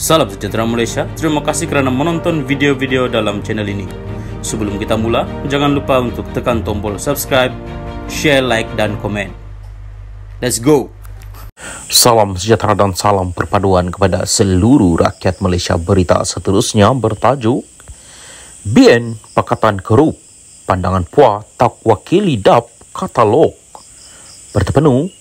Salam sejahtera Malaysia, terima kasih kerana menonton video-video dalam channel ini. Sebelum kita mula, jangan lupa untuk tekan tombol subscribe, share, like dan komen. Let's go! Salam sejahtera dan salam perpaduan kepada seluruh rakyat Malaysia. Berita seterusnya bertajuk BN Pakatan Kerup, pandangan PUA tak wakili DAP katalog. Bertepenu,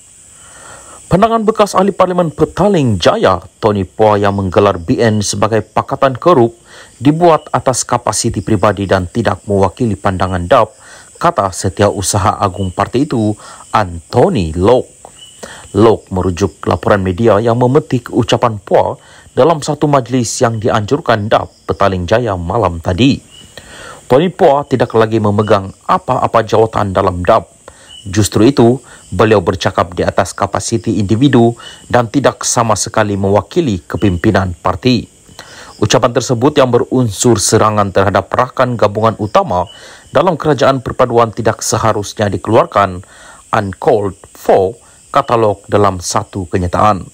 pandangan bekas ahli Parlimen Petaling Jaya, Tony Phua, yang menggelar BN sebagai Pakatan Kerup dibuat atas kapasiti pribadi dan tidak mewakili pandangan DAP, kata Setiausaha Agung parti itu, Anthony Loke. Loke merujuk laporan media yang memetik ucapan Phua dalam satu majlis yang dianjurkan DAP Petaling Jaya malam tadi. Tony Phua tidak lagi memegang apa-apa jawatan dalam DAP. Justru itu, beliau bercakap di atas kapasiti individu dan tidak sama sekali mewakili kepimpinan parti. Ucapan tersebut yang berunsur serangan terhadap rakan gabungan utama dalam kerajaan perpaduan tidak seharusnya dikeluarkan uncalled for, katalog dalam satu kenyataan.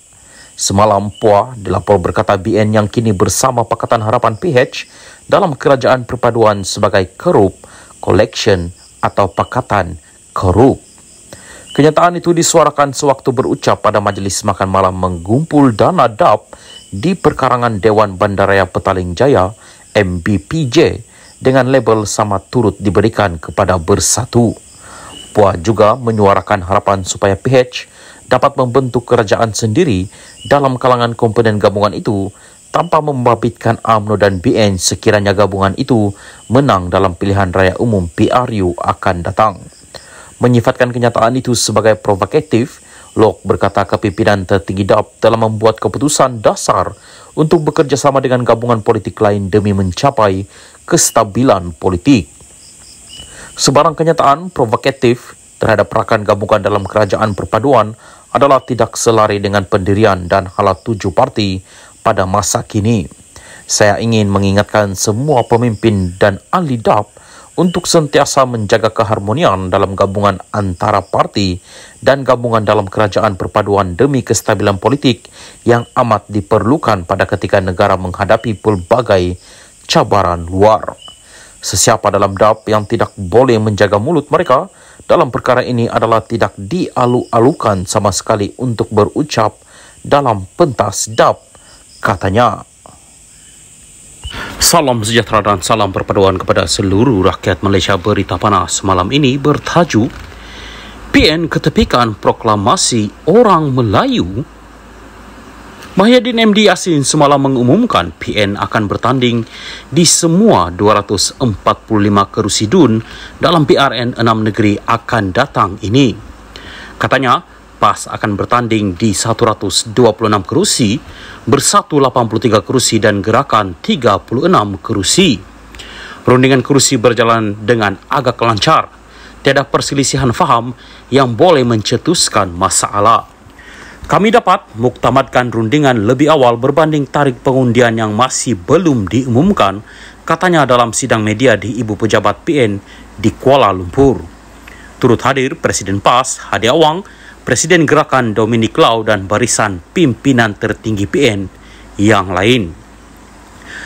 Semalam, Phua dilapor berkata BN yang kini bersama Pakatan Harapan PH dalam kerajaan perpaduan sebagai Kerup, Collection atau Pakatan Kerup. Kenyataan itu disuarakan sewaktu berucap pada majlis makan malam menggumpul dana DAP di perkarangan Dewan Bandaraya Petaling Jaya MBPJ dengan label sama turut diberikan kepada Bersatu. Phua juga menyuarakan harapan supaya PH dapat membentuk kerajaan sendiri dalam kalangan komponen gabungan itu tanpa membabitkan UMNO dan BN sekiranya gabungan itu menang dalam pilihan raya umum PRU akan datang. Menyifatkan kenyataan itu sebagai provokatif, Loke berkata kepimpinan tertinggi DAP telah membuat keputusan dasar untuk bekerjasama dengan gabungan politik lain demi mencapai kestabilan politik. Sebarang kenyataan provokatif terhadap rakan gabungan dalam kerajaan perpaduan adalah tidak selari dengan pendirian dan halat tuju parti pada masa kini. Saya ingin mengingatkan semua pemimpin dan ahli DAP untuk sentiasa menjaga keharmonian dalam gabungan antara parti dan gabungan dalam kerajaan perpaduan demi kestabilan politik yang amat diperlukan pada ketika negara menghadapi pelbagai cabaran luar. Sesiapa dalam DAP yang tidak boleh menjaga mulut mereka dalam perkara ini adalah tidak dialu-alukan sama sekali untuk berucap dalam pentas DAP, katanya. Salam sejahtera dan salam perpaduan kepada seluruh rakyat Malaysia. Berita panas malam ini bertajuk PN ketepikan proklamasi orang Melayu. Mahyadin MD Yassin semalam mengumumkan PN akan bertanding di semua 245 kerusi DUN dalam PRN 6 negeri akan datang ini. Katanya, PAS akan bertanding di 126 kerusi, Bersatu 83 kerusi dan Gerakan 36 kerusi. Rundingan kerusi berjalan dengan agak lancar. Tiada perselisihan faham yang boleh mencetuskan masalah. Kami dapat muktamadkan rundingan lebih awal berbanding tarikh pengundian yang masih belum diumumkan, katanya dalam sidang media di Ibu Pejabat PN di Kuala Lumpur. Turut hadir Presiden PAS Hadi Awang, Presiden Gerakan Dominic Lau dan barisan pimpinan tertinggi PN yang lain.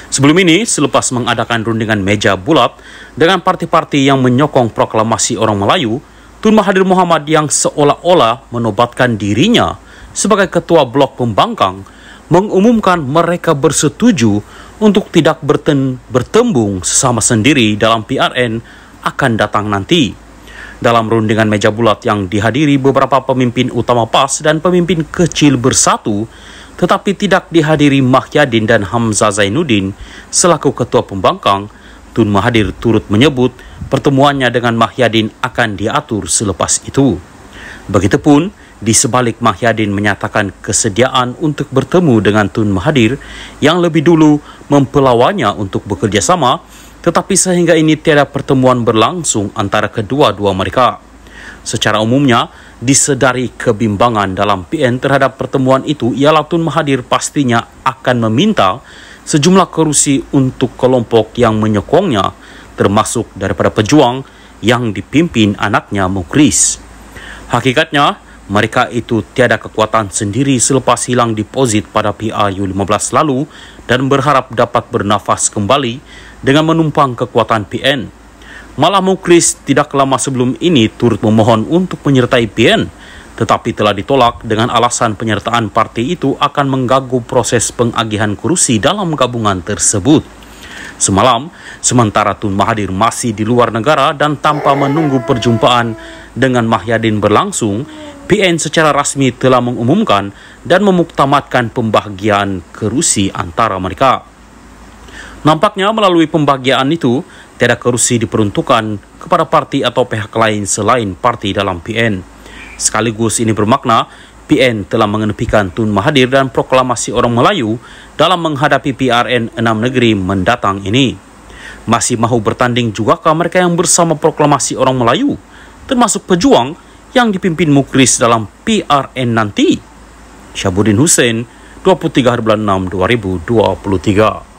Sebelum ini, selepas mengadakan rundingan meja bulat dengan parti-parti yang menyokong proklamasi orang Melayu, Tun Mahathir Mohamad yang seolah-olah menobatkan dirinya sebagai Ketua Blok Pembangkang mengumumkan mereka bersetuju untuk tidak bertembung sesama sendiri dalam PRN akan datang nanti. Dalam rundingan meja bulat yang dihadiri beberapa pemimpin utama PAS dan pemimpin kecil Bersatu, tetapi tidak dihadiri Mahyadin dan Hamzah Zainuddin selaku Ketua Pembangkang, Tun Mahathir turut menyebut pertemuannya dengan Mahyadin akan diatur selepas itu. Begitupun, di sebalik Mahyadin menyatakan kesediaan untuk bertemu dengan Tun Mahathir yang lebih dulu mempelawannya untuk bekerjasama, tetapi sehingga ini tiada pertemuan berlangsung antara kedua-dua mereka. Secara umumnya, disedari kebimbangan dalam PN terhadap pertemuan itu ialah Tun Mahathir pastinya akan meminta sejumlah kerusi untuk kelompok yang menyokongnya, termasuk daripada Pejuang yang dipimpin anaknya Mukhris. Hakikatnya, mereka itu tiada kekuatan sendiri selepas hilang deposit pada PRU15 lalu dan berharap dapat bernafas kembali dengan menumpang kekuatan PN. Malah Mukris tidak lama sebelum ini turut memohon untuk menyertai PN, tetapi telah ditolak dengan alasan penyertaan parti itu akan mengganggu proses pengagihan kerusi dalam gabungan tersebut. Semalam, sementara Tun Mahathir masih di luar negara dan tanpa menunggu perjumpaan dengan Mahyadin berlangsung, PN secara rasmi telah mengumumkan dan memuktamadkan pembahagian kerusi antara mereka. Nampaknya melalui pembahagian itu, tiada kerusi diperuntukkan kepada parti atau pihak lain selain parti dalam PN. Sekaligus ini bermakna PN telah mengenepikan Tun Mahathir dan proklamasi orang Melayu dalam menghadapi PRN 6 negeri mendatang ini. Masih mahu bertanding jugakah mereka yang bersama proklamasi orang Melayu, termasuk pejuang yang dipimpin Mukris dalam PRN nanti? Syabuddin Hussein, 23 bulan 6 2023.